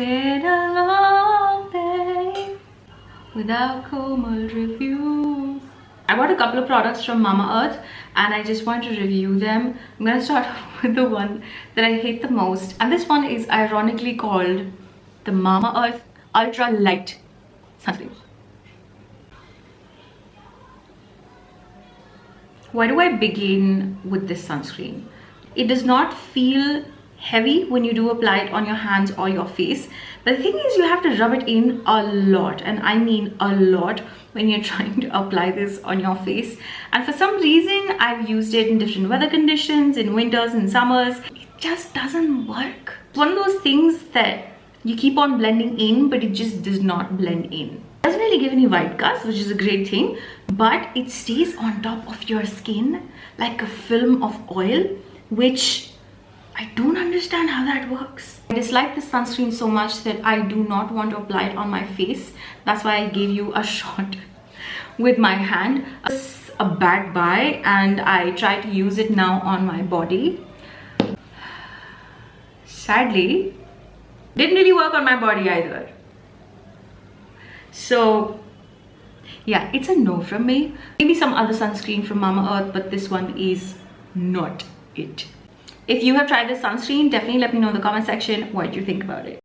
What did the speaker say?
been a long day without Komal reviews. I bought a couple of products from mamaearth and I just want to review them. I'm gonna start off with the one that I hate the most, and this one is ironically called the mamaearth Ultra Light Sunscreen. Why do I begin with this sunscreen? It does not feel heavy when you do apply it on your hands or your face, but the thing is you have to rub it in a lot, and I mean a lot, when you're trying to apply this on your face. And for some reason I've used it in different weather conditions, in winters and summers. It just doesn't work. It's one of those things that you keep on blending in, but it just does not blend in. It doesn't really give any white cast, which is a great thing, but it stays on top of your skin like a film of oil, which I don't understand how that works. I dislike this sunscreen so much that I do not want to apply it on my face. That's why I gave you a shot with my hand. It's a bad buy and I try to use it now on my body. Sadly, didn't really work on my body either. So yeah, it's a no from me. Maybe some other sunscreen from mamaearth, but this one is not it. If you have tried this sunscreen, definitely let me know in the comment section what you think about it.